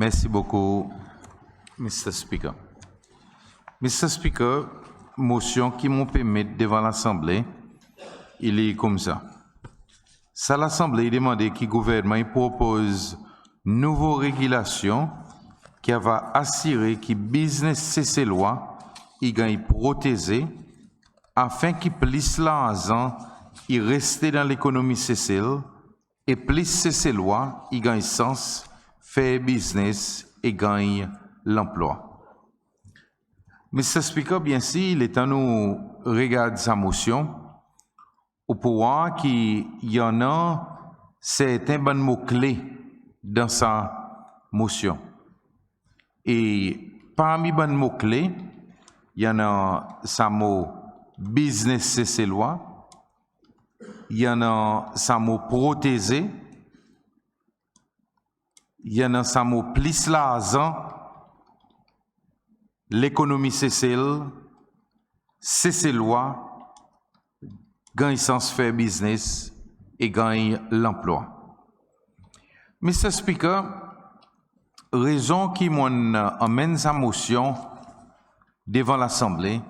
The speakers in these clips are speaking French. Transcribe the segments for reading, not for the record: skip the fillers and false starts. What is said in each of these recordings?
Merci beaucoup, Mr. Speaker. Mr. Speaker, motion qui m'ont permis devant l'Assemblée, il est comme ça. Ça, l'Assemblée demandait que le gouvernement propose une nouvelle régulation qui va assurer que le business CC-loi il gagne protégé afin qu'il plus l'argent il reste dans l'économie CCL et plus CC-loi il gagne sens faire business et gagne l'emploi. Mr. Speaker, bien sûr, il est temps nous regarder sa motion au pouvoir qu'il y en a certains bons mots-clés dans sa motion. Et parmi les bons mots-clés, il y en a sa mot business CC-loi, il y en a sa mot protéger, il y en a sa mot plus l'argent, l'économie CCL, CC-loi, gagne sens faire business et gagne l'emploi. Mr. Speaker, raison qui m'amène sa motion devant l'Assemblée,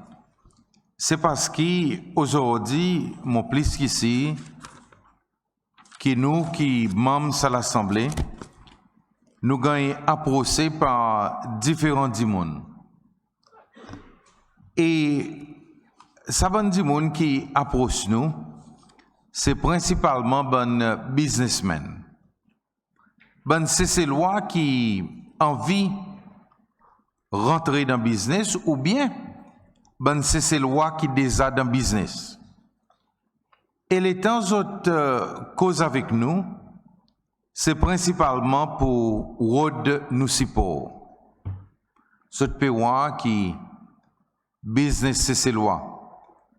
c'est parce qu'aujourd'hui, mon plus qu'ici, qui nous qui membres à l'Assemblée, nous gagnons approchés par différents mondes. Et ça va dire monde qui approche nous, c'est principalement bon businessmen. Bon c'est loi qui envie rentrer dans le business ou bien bon c'est loi qui déjà dans le business. Et les temps autres cause avec nous, c'est principalement pour Rod nous support. Ce pays qui business c'est loi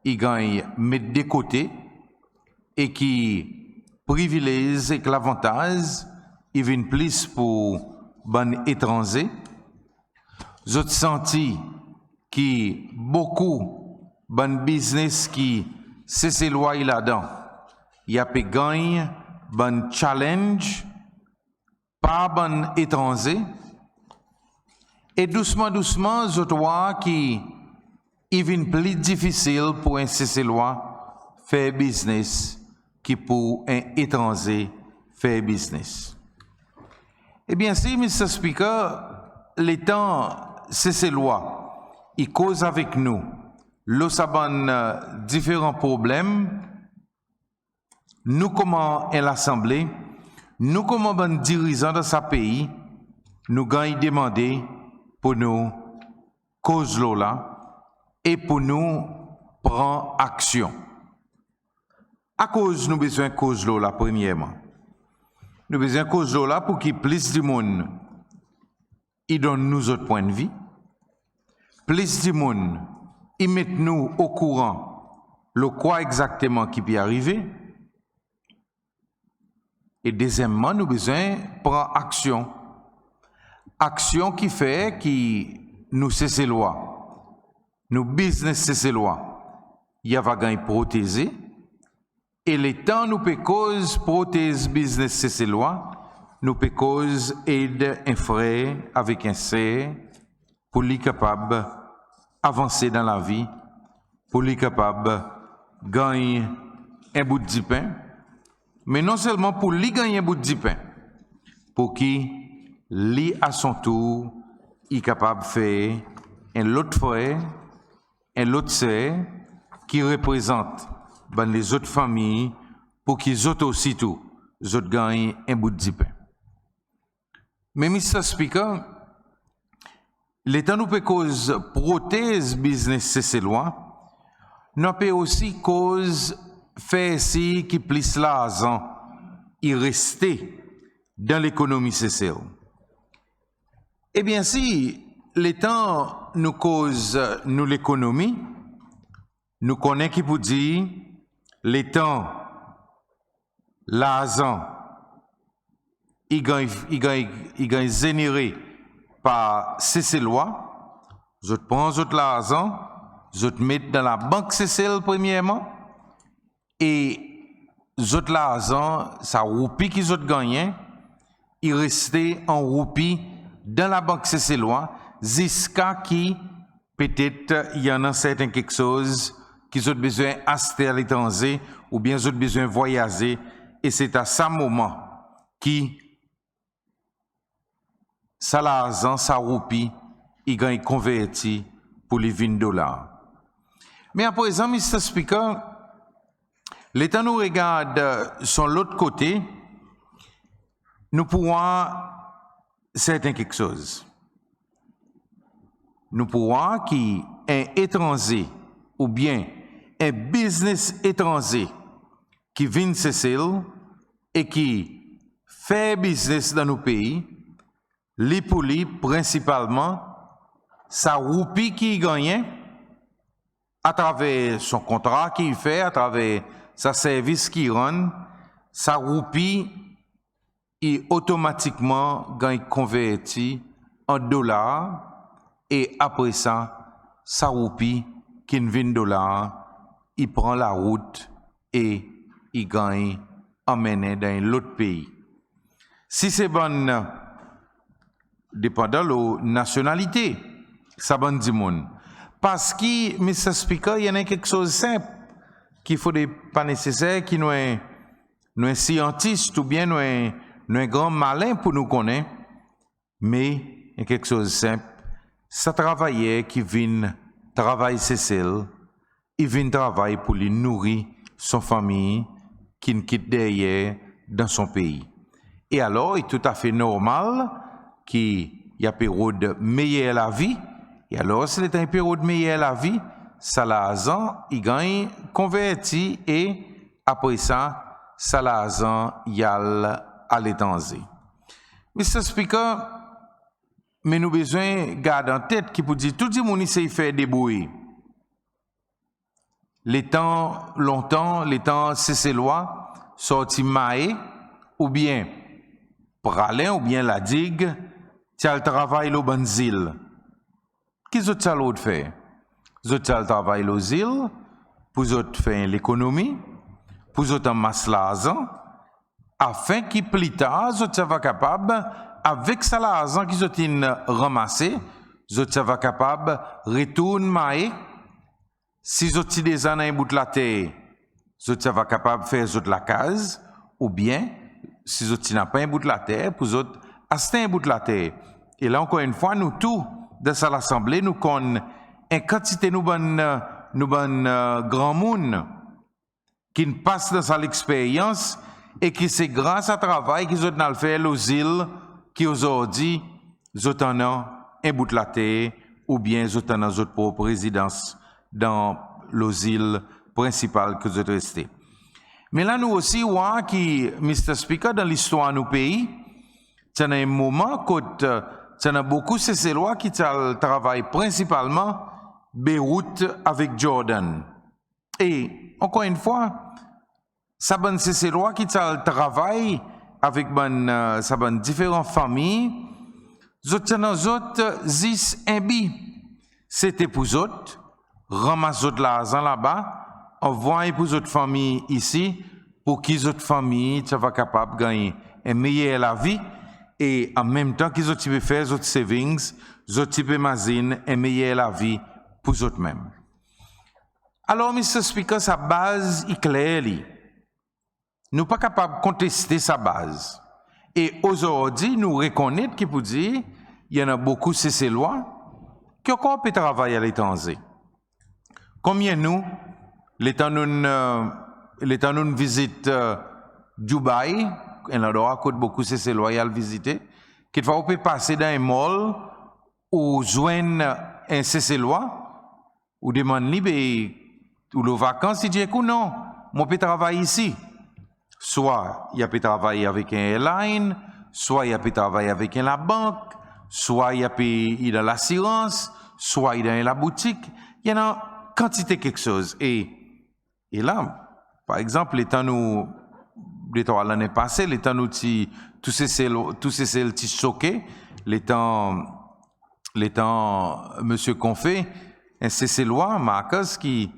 il gagne mettre de côté et qui privilège et que l'avantage il vient plus pour ban étrangers. Je senti qui beaucoup ban business qui c'est loi il là-dedans. Il y a pas gagne ban challenge pas ban étranger et doucement je vois qui il vient plus difficile pour un CC-loi faire business que pour un étranger faire business. Eh bien, si, Mr. Speaker, les temps CC-loi, il cause avec nous, différents problèmes, nous, comment est l'Assemblée, nous, comment les dirigeants de ce pays, nous gagnons demander pour nous cause là, et pour nous prendre action. À cause nous besoin de cause là premièrement. Nous besoin de cause là pour qu'il plus de monde il donne nous autres points de vie. Plus de monde il met nous au courant le quoi exactement qui peut arriver. Et deuxièmement, nous besoin de prendre action. Action qui fait qui nous cesse loi. Nous business c'est loi. Il y a gagné protéger et les temps nous peut cause protéger business c'est loi, nous peut cause aide un frère avec un sœur pour lui capable avancer dans la vie, pour lui capable gagner un bout de pain, mais non seulement pour lui gagner un bout de pain, pour qui lui à son tour est capable de faire un autre frère et l'autre sœur qui représente les autres familles pour qu'ils autres aussi tout, autres gagnent un bout de pain. Mais Mr. Speaker, l'État nous peut cause prothèse business c'est loi, nous peut aussi cause faire si qui plus l'argent y rester dans l'économie CCL. Eh bien si l'État nous cause nous l'économie, nous connaissons qui pour dire l'État, l'argent, il gagne généré par CC-loi, je prends l'argent, je mets dans la banque CCL premièrement, et l'argent, ça roupie qu'ils ont gagné, il restait en roupie dans la banque CC-Loi, jusqu'à qui peut-être il y en a certains quelque chose qui ont besoin d'acheter à l'étranger ou bien ils ont besoin de voyager. Et c'est à ce moment qui, ça l'argent, ça roupie, il gagne converti pour les $20. Mais à présent, Mr. Speaker, l'État nous regarde sur l'autre côté, nous pourrons certains quelque chose. Nous pourrons qui un étranger ou bien un business étranger qui vient cesser et qui fait business dans nos pays, les polis principalement, sa roupie qui gagne à travers son contrat qu'il fait, à travers sa service qu'il rend, sa roupie est automatiquement gagne converti en dollars et après ça, sa roupie qui vient $, il prend la route et il gagne emmené dans l'autre pays. Si c'est bon, dépendant de la nationalité, ça bon du monde. Parce que, Mr. Speaker, il y en a quelque chose de simple qu'il faut pas nécessaire, qui nous est scientiste ou bien nous est grand malin pour nous connaître, mais il y a quelque chose de simple. Ça travaillait qui vient travailler celle, il vient travailler pour lui nourrir son famille qui ne quitte derrière dans son pays. Et alors, il est tout à fait normal qu'il y a une période meilleure la vie. Et alors, si c'est une période meilleure la vie, ça l'argent, il gagne converti et après ça, ça l'argent, il a à l'étranger. Mr. Speaker, mais nous besoin garder en tête qui peut dire tout le monde sait faire débrouiller. Les temps longtemps, les temps CC-Loi, sorti maé ou bien pralin ou bien la digue, tu as le travail au bon zil. Qu'est-ce que tu as l'autre fait? Tu as le travail aux îles, pour faire l'économie, pour amasser l'argent, afin que plus tard, tu sois capable, avec ça l'argent qu'ils ont ramassé, tu sois capable de retourner maé. Si vous avez des années un bout de la terre, vous êtes capable de faire la case, ou bien, si vous n'avez pas un bout de la terre, vous êtes acheter un bout de la terre. Et là, encore une fois, nous tous, dans l'Assemblée, nous connaissons une quantité de grands monde qui passent dans l'expérience et qui c'est grâce à travail qu'ils ont fait aux îles qui aujourd'hui, ils ont un bout de la terre, ou bien ils ont notre propre résidence dans les îles principales que vous êtes restés. Mais là, nous aussi, voyons que, Mr. Speaker, dans l'histoire de nos pays, il y a un moment où il y a beaucoup de ces lois qui travaillent principalement Beyrouth avec Jordan. Et, encore une fois, ça bonne ces lois qui travaillent avec différentes familles, les autres, 10 imbis. C'était pour eux autres. Ramasse de l'argent là-bas, envoie pour votre famille ici, pour qu'ils autres familles soient capables de gagner une meilleure vie et en même temps qu'ils ont faire d'autres savings, d'autres magazines, une meilleure vie pour eux-mêmes. Alors, Mr. Speaker, sa base est claire. Nous ne sommes pas capables de contester sa base. Et aujourd'hui, nous reconnaissons qu'il peut dire il y en a beaucoup de ces lois qui ont pu travailler à l'étranger. Combien nous, l'État nous visite Dubaï, un endroit où beaucoup c'est loyal visiter, qu'il faut passer dans un mall ou joindre un CC-loi ou demander libre ou les vacances, il dit que non, moi je peux travailler ici. Soit il peut travailler avec un airline, soit il peut travailler avec la banque, soit il peut ir dans l'assurance, soit il dans la boutique. Il y en a quantité quelque chose. Et là, par exemple, l'année passée, l'état nous tous ces petits choqués, l'état monsieur Confé, un CC-loi, Marcus, qui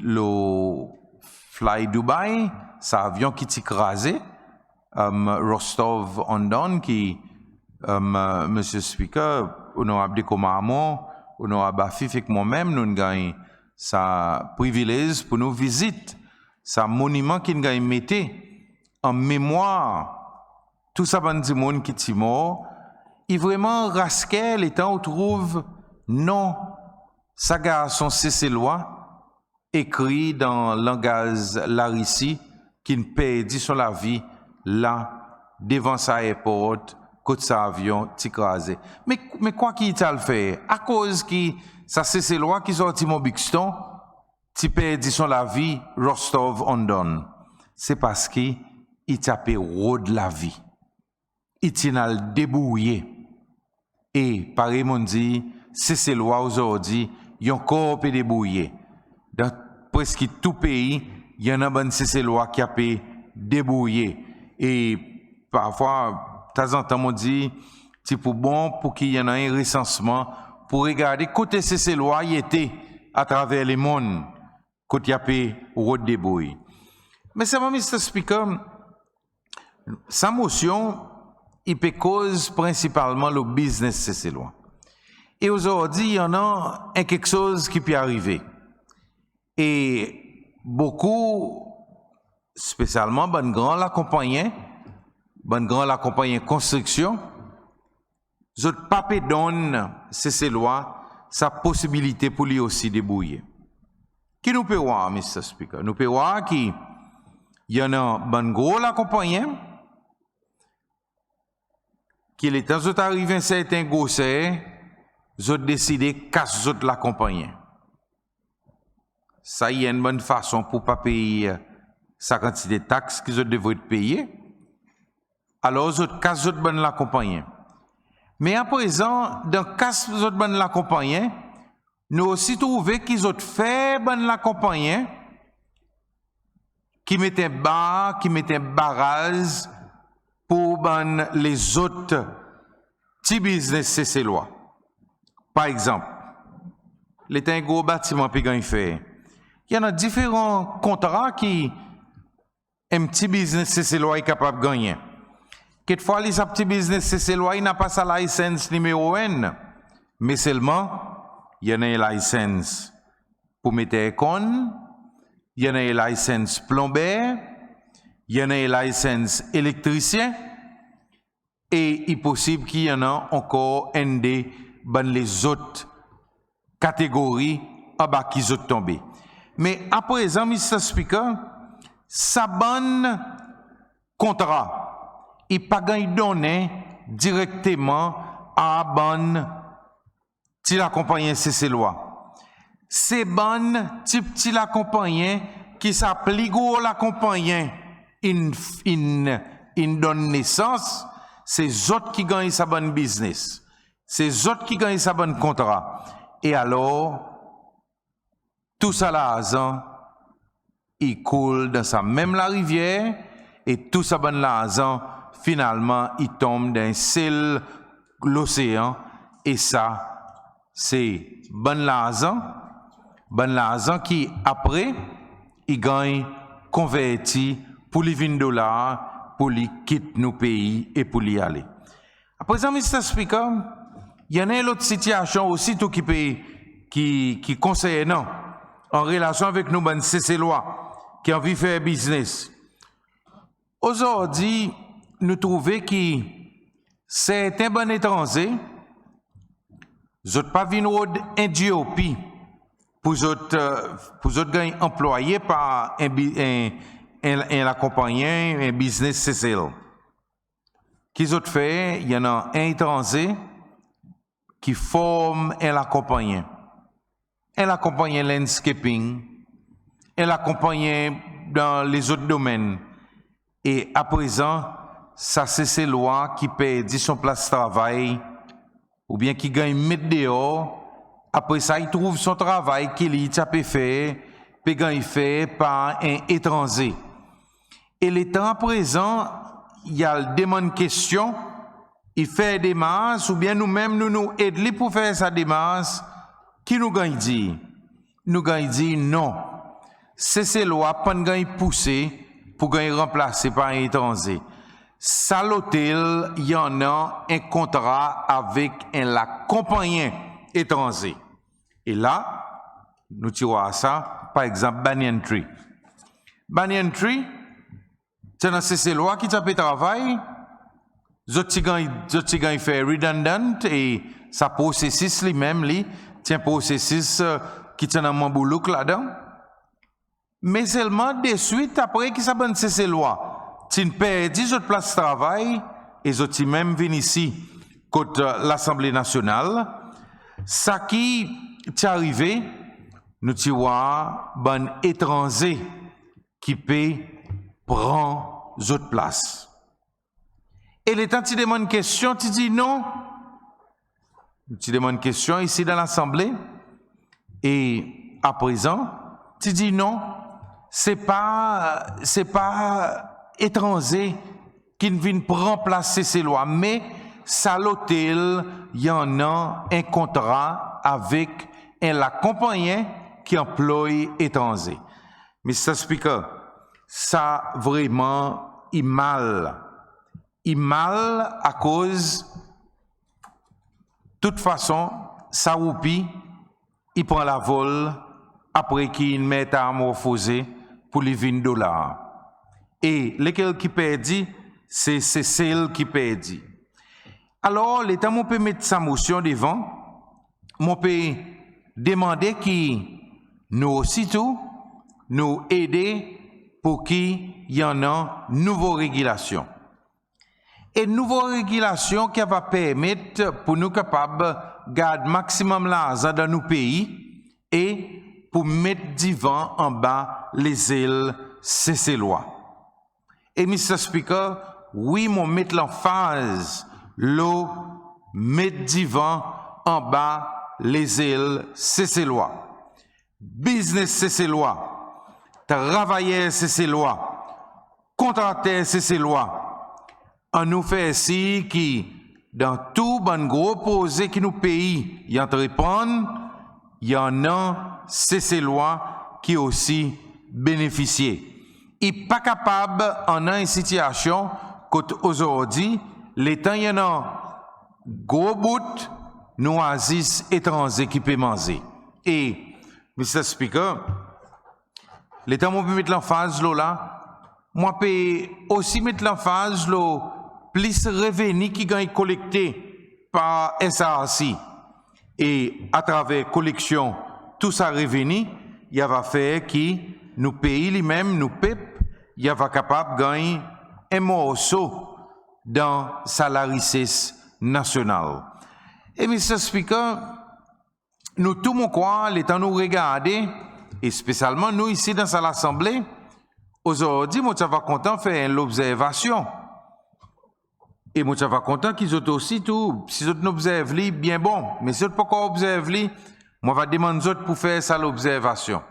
le Fly Dubai, c'est un avion qui t'y crasé, Rostov-on-Don, qui Monsieur Speaker, honorable Dekomamon, honorable Afif et moi-même, nous avons sa privilège pour nous visiter, sa monument qui nous a mis en mémoire, tout ça, bon monde qui est mort, et vraiment, rasquel, et on trouve, non, sa garçon cessez-loi, écrit dans le langage Larissi, qui ne perdit son la vie, là, devant sa aéroport, côté sa avion, t'écrasé. Mais quoi qu'il t'a fait? À cause qui, ça c'est loi qui sorti mon Bixton, t'y perdu son la vie, Rostov-on-Don. C'est parce qu'il tapé de la vie. Il t'a le débrouillé. Et, pareil, mon dit, c'est loi aujourd'hui, il y a encore peu débrouillé. Dans presque tout pays, il y en a bonne c'est loi qui a pu débrouiller. Et, parfois, de temps en temps, on dit, c'est pour bon pour qu'il y en ait un recensement pour regarder côté ces lois y était à travers les mondes, côté y a pu redébrouiller. Mais ça va, Mr. Speaker, sa motion, il peut cause principalement le business ces lois. Et aujourd'hui, il y en a quelque chose qui peut arriver. Et beaucoup, spécialement, ben grand la compagnie, construction, je ne donne ces lois sa possibilité pour lui aussi débrouiller. Qui nous peut voir, Mr. Speaker? Nous peut voir qu'il y en a ben gros la compagnie, qu'il est temps de arriver à un certain gosset, je décide casse la compagnie. Ça y est une bonne façon pour ne pas payer sa quantité de taxes que je devrais payer. Alors, je casse bonne la compagnie. Mais à présent, dans casse bonne la compagnie, nous aussi trouvé qu'ils ont fait bonne la compagnie, qui mettait bar, qui mettait barrage pour bonne les autres petits business c'est lois. Par exemple, l'État un gros bâtiment puis il fait. Il y en a différents contrats qui un petit business c'est lois est capable de gagner. Quelquefois, les petits business, c'est loi, il n'a pas sa licence numéro 1, mais seulement, il y en a une licence pour mettre aircon, il y en a une licence plombier, il y en a une licence électricien, et il est possible qu'il y en a encore un des les autres catégories en bas qui sont tombées. Mais à présent, Mr. Speaker, ça bonne contrat. Il pas donné directement à bonne si la compagnie c'est loi. C'est bonne type si la compagnie qui s'applique ou la compagnie in donne naissance, c'est autres qui gagnent sa bonne business. C'est autres qui gagnent sa bonne contrat. Et alors tout ça là, il coule dans sa même la rivière et tout ça bonne l'argent finalement, il tombe dans l'océan, et ça, c'est bon l'argent qui, après, il gagne converti pour les $20, pour les quitter nos pays et pour y aller. À présent, Mr. Speaker, il y en a une autre situation aussi tout qui conseille, non, en relation avec nous, ben, c'est loi, qui ont envie de faire business. Aujourd'hui, nous trouvons que certains bons étrangers n'ont pas vu en Éthiopie pour gagner employés par la compagnie, un business CCL. Qu'ils ont fait, il y en a un étranger qui forme la compagnie. La compagnie landscaping, la compagnie dans les autres domaines. Et à présent, ça c'est ces lois qui perdent son place de travail ou bien qui gagne mettre dehors. Après ça, il trouve son travail qu'il a fait, puis il fait par un étranger. Et l'état à présent, il y a le demande question, il fait des démarches ou bien nous-mêmes nous aidons pour faire sa démarche. Qui nous gagne dit? Nous gagne dit non. C'est ces lois pas gagne pousser pour gagner remplacé par un étranger. ça l'hôtel, il y en a un contrat avec la compagnie étranger. Et là, nous tirons à ça, par exemple, Banyan Tree. Banyan Tree, c'est dans ces lois qui tapent travail, Zotigan fait redundant et ça processus lui-même, tiens processus qui tient dans mon boulot là-dedans. Mais seulement de suite, après qui ça bonne ces lois, tu perds autres places de travail et Zoti même viennent ici, côté l'Assemblée nationale, ça qui est arrivé, nous tu vois, bon étranger qui peut prendre autres places. Et les temps tu demandes une question, tu dis non. Tu demandes une question ici dans l'Assemblée. Et à présent, tu dis non. C'est pas étranger qui ne vient remplacer ces lois, mais ça l'hôtel, il y en a un contrat avec la compagnie qui emploie étranger. Mr. Speaker, ça vraiment est mal. Il mal à cause, de toute façon, ça roupi, il prend la vol après qu'il met à amorphoser pour les $20. Et lesquels qui perdit, c'est celle qui perdit. Alors, l'État mon peut mettre sa motion devant, mon peut demander qui nous aussitôt nous aider pour qu'il y en a nouvelle régulation. Et nouvelle régulation qui va permettre pour nous capables de garder maximum l'argent dans nos pays et pour mettre divan en bas les ailes, c'est ces lois. Et Mr. Speaker, oui, mon mettre l'emphase, l'eau, mettre divan en bas les ailes, c'est ces lois. Business, c'est ces lois. Travailleurs, c'est ces lois. Contracteurs, c'est ces lois. On nous fait ici qui, dans tout bon gros projet qui nous pays, y entreprendre, il y en a ces lois qui aussi bénéficient. Il n'est pas capable, en une situation, qu'aujourd'hui, l'État y en a gros bout, nous oasis étrangers qui peuvent manger. Et, Mr. Speaker, l'État m'a pu mettre l'emphase là, moi peux aussi mettre l'emphase là, plus revenus qui gagnent collectés par SRC et à travers collection tout ça revenu, il va faire qui nous pays lui-même nous pep, il va capable de gagner un morceau dans salariés national. Et Mr. Speaker, nous tout mon quoi, l'État nous regarder et spécialement nous ici dans l'Assemblée, aujourd'hui, moi ça va content faire l'observation. Et moi, je suis content qu'ils ont aussi tout. Si ils observent, bien bon. Mais si ils n'ont pas observé, moi, je vais demander pour faire ça l'observation.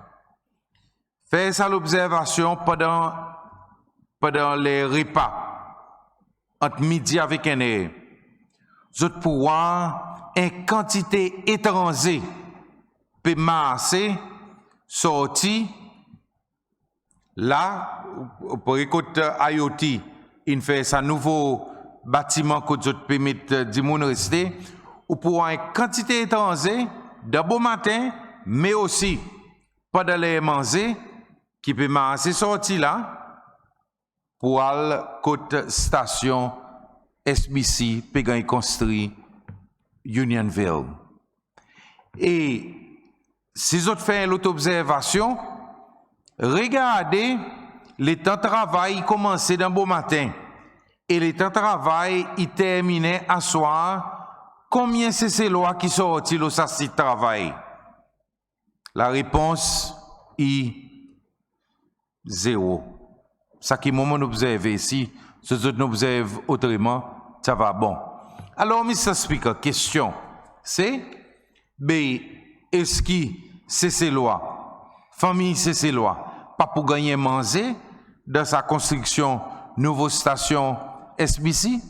Faire ça l'observation pendant les repas. Entre midi avec un air. Vous allez pouvoir, une quantité étrangère, peut masser, sortir. Là, pour écouter IoT, il fait ça nouveau bâtiment que vous permettre de moun rester, ou pour une quantité étrangère, de bon matin, mais aussi pendant les manger, qui peut marcher sortir là, pour aller côté station SBC, peut construire Unionville. Et si vous faites l'autre observation, regardez les temps de travail commencé dans bon matin. Et le temps de travail, il terminait à soir. Combien c'est ces lois qui sortent au site de travail? La réponse est 0. Ça qui moment nous observe ici, ce que nous observe autrement, ça va bon. Alors, Mr. Speaker, question, c'est, est-ce que c'est ces lois? Famille, c'est ces lois. Pas pour gagner manger dans sa construction, nouvelle station SBC.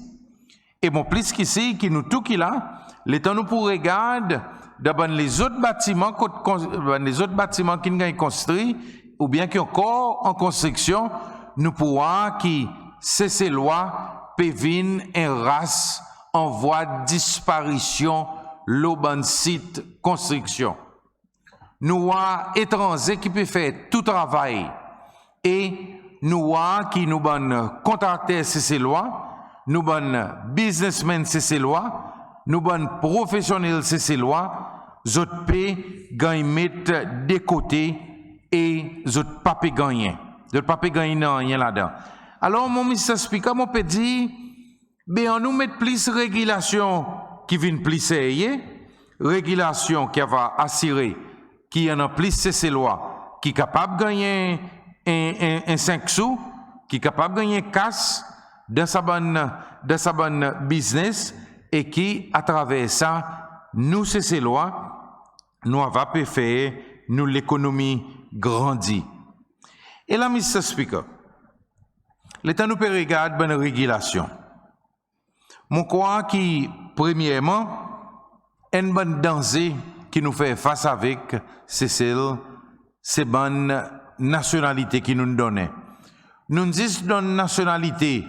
Et bon, plus qu'ici, qui nous tout qui là, l'État nous pour regarder dans les autres bâtiments qui sont construits, ou bien qui sont encore en construction, nous pourrons qui c'est ces lois pévin en race en voie de disparition l'auban site construction. Nous avons étrangers qui peuvent faire tout travail et nous avons qui nous bonnes contracteurs c'est loi, nous bonnes businessmen c'est loi, nous bonnes professionnels c'est loi, zot paie gagne mettre de côté et zot pas paie gagner. Zot pas paie gagner rien là-dedans. Alors mon Mr. Speaker mon peut dire ben on nous met plus régulation qui viennent plus sérieux, régulation qui va assurer qui en a plus ces lois qui capable de gagner un 5 sous, qui capable de gagner casse dans sa bonne business et qui à travers ça nous ces lois nous va faire nous l'économie grandit. Et là Mr. Speaker, l'État nous peut regarder bonne régulation. Mon crois qui premièrement un bon danger qui nous fait face avec c'est bonne nationalité qui nous donne. Nous disons une nationalité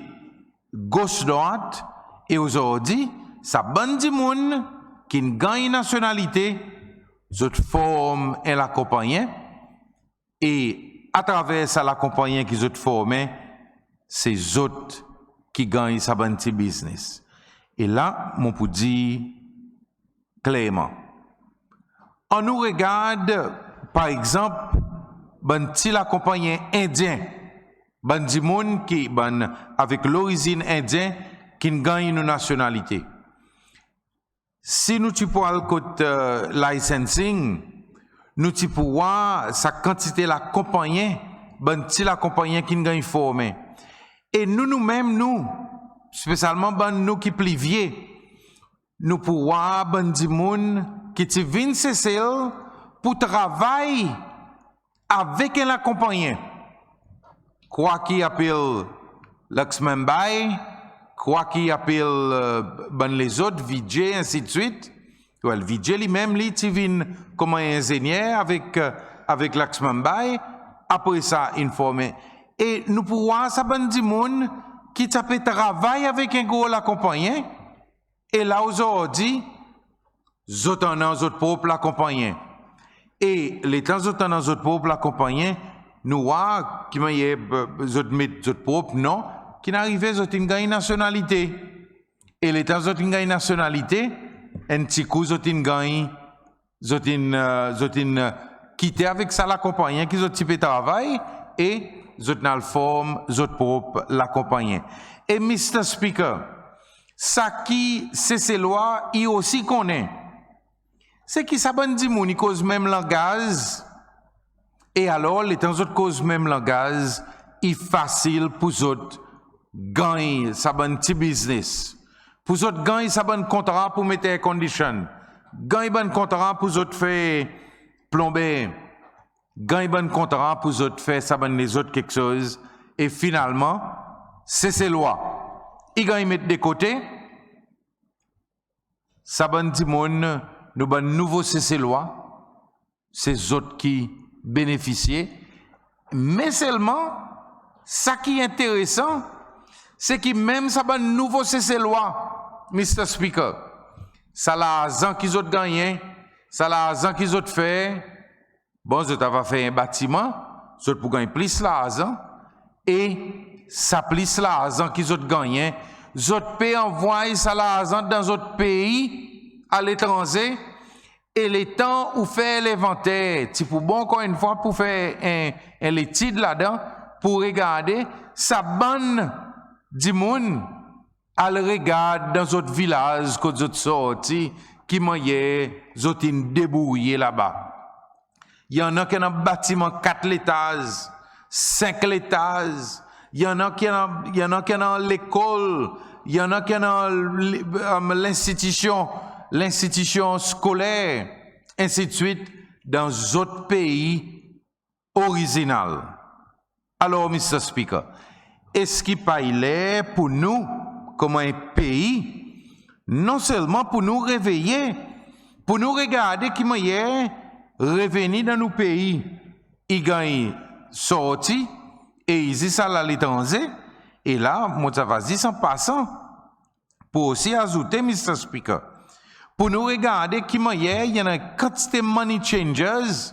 gauche-droite et aujourd'hui, ça bonne du monde qui gagne nationalité, cette forme et l'accompagner et à travers ça l'accompagner qui ont formé, c'est autres qui gagnent sa bonne business. Et là, mon pour dire clairement, on nous regarde, par exemple, ben si la compagnie indien, ben du monde qui ben avec l'origine indienne qui gagne une nationalité. Si nous tu pour le côté licensing, nous tu pour voir sa quantité la compagnie, ben si la compagnie qui gagne formé. Et nous-mêmes nous, spécialement ben nous qui pliviers, nous pour voir ben du monde qui tu viennent cesser pour travailler avec la compagnie. Quoi qu'il appelle l'ex-member, quoi qu'il appelle ben les autres VJ, ainsi de suite. Well, VJ lui-même, lui, tu viens comme un ingénieur avec l'ex-member, après ça, informé. Et nous pouvons ça ben du monde qui peut travailler avec un gros la compagnie. Et là, aujourd'hui, zot en a zot propre la compagnie. Et les temps zot en a zot propre la compagnie, nous voyons qui m'a zot met zot propre non, qui n'arrive zot une gagne nationalité. Et les temps zot une gagne nationalité, un petit coup zot une gagne, zot une quitter avec ça la compagnie qui zot type travail et zot n'a le forme zot propre la compagnie. Et Mr. Speaker, ça qui c'est ces lois, il aussi connaît. C'est qui ça bonne dit moun, il cause même langage. Et alors, les temps autres cause même langage, il facile pour autres gagner sa bonne petit business. Pour autres gagner sa bonne contrat pour mettre air condition. Gagner bon contrat pour autres faire plomber. Gagner bon contrat pour autres faire sa bonne les autres quelque chose. Et finalement, c'est ces lois. Il gagne mettre de côté. Sa bonne petit monde, nous bon nouveau c'est lois. C'est autres qui bénéficier, mais seulement, ça qui est intéressant, c'est que même ça va nouveau ces lois, Mr. Speaker. Ça l'argent qu'ils ont gagné, ça l'argent qu'ils ont fait, bon, je t'avais fait un bâtiment, je pour gagner plus l'argent, et ça plus l'argent qu'ils ont gagné, je peux envoyer ça l'argent dans d'autres pays, à l'étranger, et les temps où faire l'inventaire, c'est pour bon encore une fois pour faire un étude là-dedans, pour regarder sa bonne du monde, à le regarder dans d'autres villages que d'autres sortis, qui m'aient débrouillé là-bas. Il y en a qui ont un bâtiment 4 étages, 5 étages, il y en a qui ont l'école, il y en a qui ont l'institution scolaire, ainsi de suite, dans d'autres pays originaux. Alors, Mr. Speaker, est-ce qu'il est pour nous, comme un pays, non seulement pour nous réveiller, pour nous regarder qui est revenu dans nos pays, il gagne sorti, et ici ça à l'étranger, Et là, moi, ça va dire en passant, pour aussi ajouter, Mr. Speaker, pour nous regarder qui il y en a quantité money changers,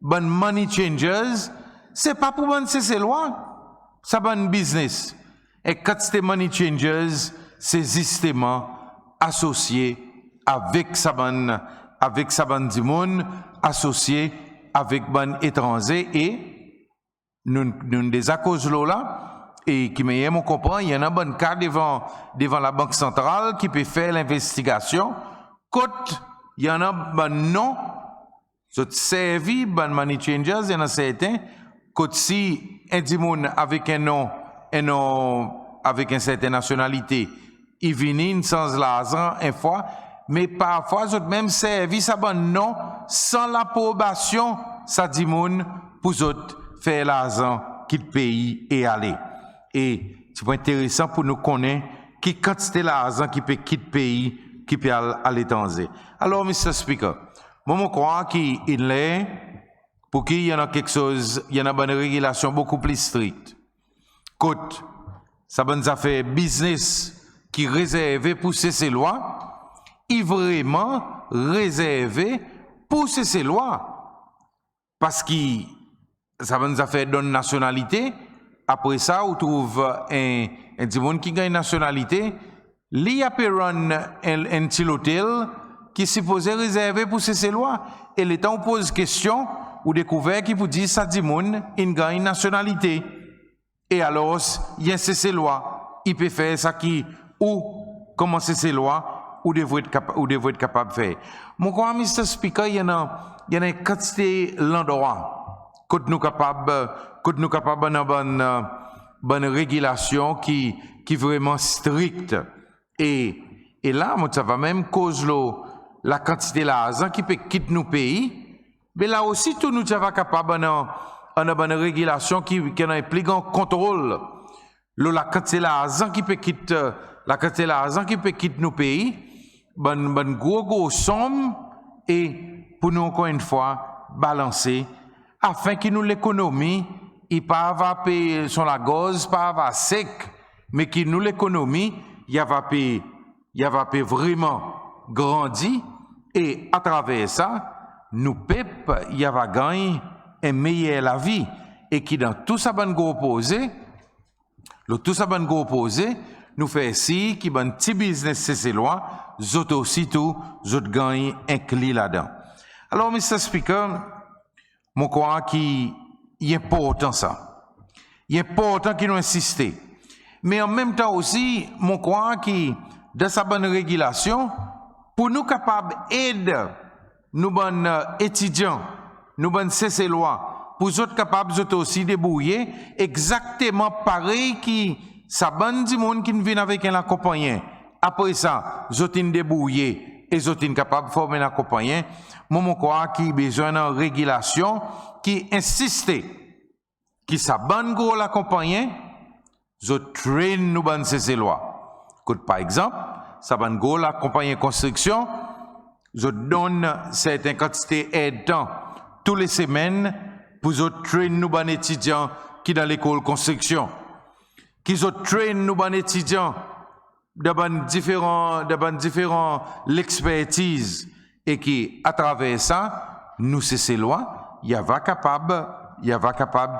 bon money changers, c'est pas pour bon cesser loi, ça bon business. Et quantité money changers, c'est justement associé avec sa bonne dimoun, associé avec bon étranger et nous des à cause là et qui me on comprend il y en a bon cas devant la banque centrale qui peut faire l'investigation côté il y en a bon non ça servi bon money changers il y en a certains côté si un dimoun avec un nom avec une certaine nationalité il vient sans l'argent une fois mais parfois ils même servi ça bon non sans l'approbation ça dit moun pour autres faire l'argent quitte pays et aller et c'est pas intéressant pour nous connaître qui quantité l'argent qui peut quitter pays qui peut aller à l'étranger alors Mr. Speaker moi je crois qu'il est pour qu'il y en a quelque chose il y en a une régulation beaucoup plus stricte côté ça bonne affaire business qui réservé pour ces lois est vraiment réservé pour ces lois parce que ça va nous faire donner nationalité après ça on trouve un monde qui gagne nationalité li a run un petit hôtel qui est supposé réservé pour ces lois et le temps on pose question ou découvert qui vous dit ça dit monde il gagne nationalité et alors il y a ces lois il peut faire ça qui ou commencer ces lois ou devrait être capable de faire. Mon crois, Mr. Speaker, il y en a une quantité d'endroits que nous capables d'avoir bonne régulation qui vraiment stricte. Et là, ça va même cause la quantité d'argent qui peut quitter nos pays. Mais là aussi, tout nous sommes capables d'avoir bonne régulation qui a un plus grand contrôle. La quantité d'argent qui peut quitter nos pays. Bonne gros somme et pour nous encore une fois balancer afin que nous l'économie il pas va payer sur la gauze pas va sec mais que nous l'économie il va payer vraiment grandi et à travers ça nous peuple il va gagner un meilleur la vie et qui dans tout ça bonne gros posé nous fait ici qui bon petit business c'est loin zot aussi tout zot gagne un clé là-dedans alors Mr. Speaker mon crois qu'il est important ça il est important qu'il nous insiste mais en même temps aussi mon crois qui dans sa bonne régulation pour nous capables aider nous bonnes étudiants nous bonnes cesser loi pour autres capables zot aussi débrouiller exactement pareil qui ça bonne du monde qui vient avec un accompagnant. Après ça, zotin débrouillé et zotin capable de former un accompagnant. Moi, crois qu'il a besoin d'une régulation qui insiste qui ça bonne gros l'accompagnant, zot train nous bonne ces lois. Par exemple, ça bonne gros l'accompagnant construction, zot donne certaines quantités d'aide temps tous les semaines pour zot train nous bonne étudiants qui dans l'école construction. Qui ont train nous ban étudiants de différents l'expertise et qui à travers ça nous c'est lois il va capable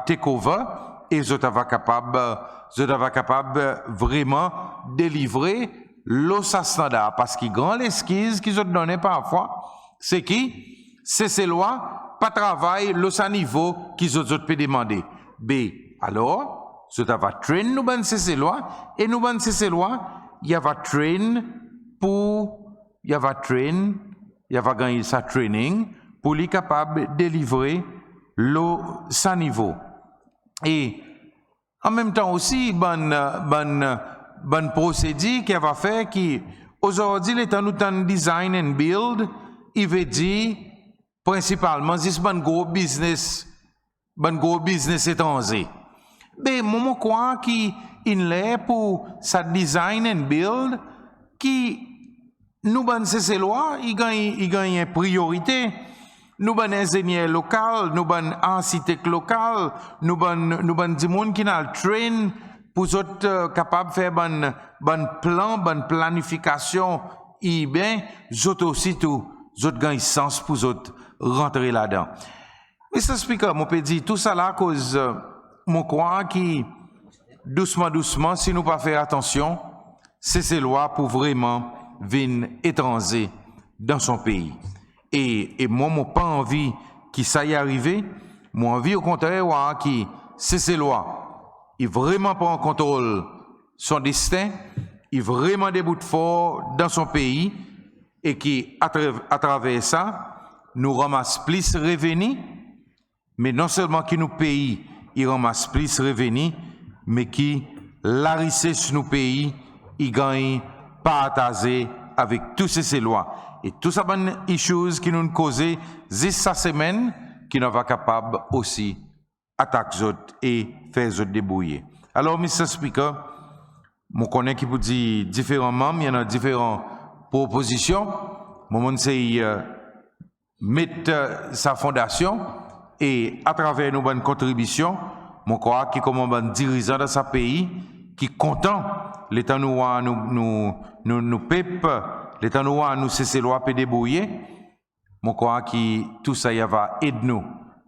take over et ils va capable vraiment délivrer l'eau standard parce que grand l'esquisse qu'ils ont donné parfois c'est qui c'est ces lois pas travail l'eau à niveau qu'ils ont peut demander b alors so ta va train nous ban ces lois et nous ban ces lois il va gagner sa training pour lui capable de délivrer l'eau sa niveau et en même temps aussi bonne procédure qui va faire qui aujourd'hui l'état nous tan design and build il veut dire principalement c'est bon gros business étranger. Mais moi crois qu'il est pour sa design and build qui nous ban ces lois il gagne une priorité nous ban ingénieur local nous ban architecte local nous ban du monde qui n'a train pour autres capable de faire bon plan, bonne planification, et bien, autres aussi tout, autres gagnent sens pour autres rentrer là-dedans. Mr. Speaker, mon peut dire tout ça là à cause mon croit qui doucement, si nous pas faire attention, c'est ces lois pour vraiment venir étranger dans son pays. Et moi, j'ai pas envie que ça y arrive. Moi, envie au contraire, qui c'est ces lois. Il vraiment pas en contrôle son destin. Il vraiment des bouts de fort dans son pays. Et qui, à travers ça, nous ramasse plus revenus. Mais non seulement qui nous paye, il ramasse plus revenus, mais qui, la richesse nous pays, il gagne partager avec tous ces lois. Et tout ça, bonnes choses qui nous causent, c'est sa semaine qui nous va capable aussi attaquer autres et faire autres débrouiller. Alors, Mr. Speaker, je connais qui vous dit différemment, il y en a différentes propositions. Mon c'est mettre sa fondation et à travers nos bonnes contributions, mon crois qui comme un bon dirigeant de sa pays, qui content l'État nous peuple, l'État nous cesser loi peut débrouiller, mon crois qui tout ça va aider nous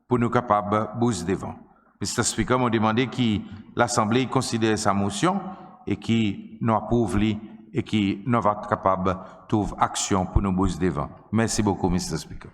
pour nous capables bouger devant. Mr. Speaker m'a demandé que l'Assemblée considère sa motion et qui nous approuve et qui nous va capable de trouver action pour nous bouger devant. Merci beaucoup, Mr. Speaker.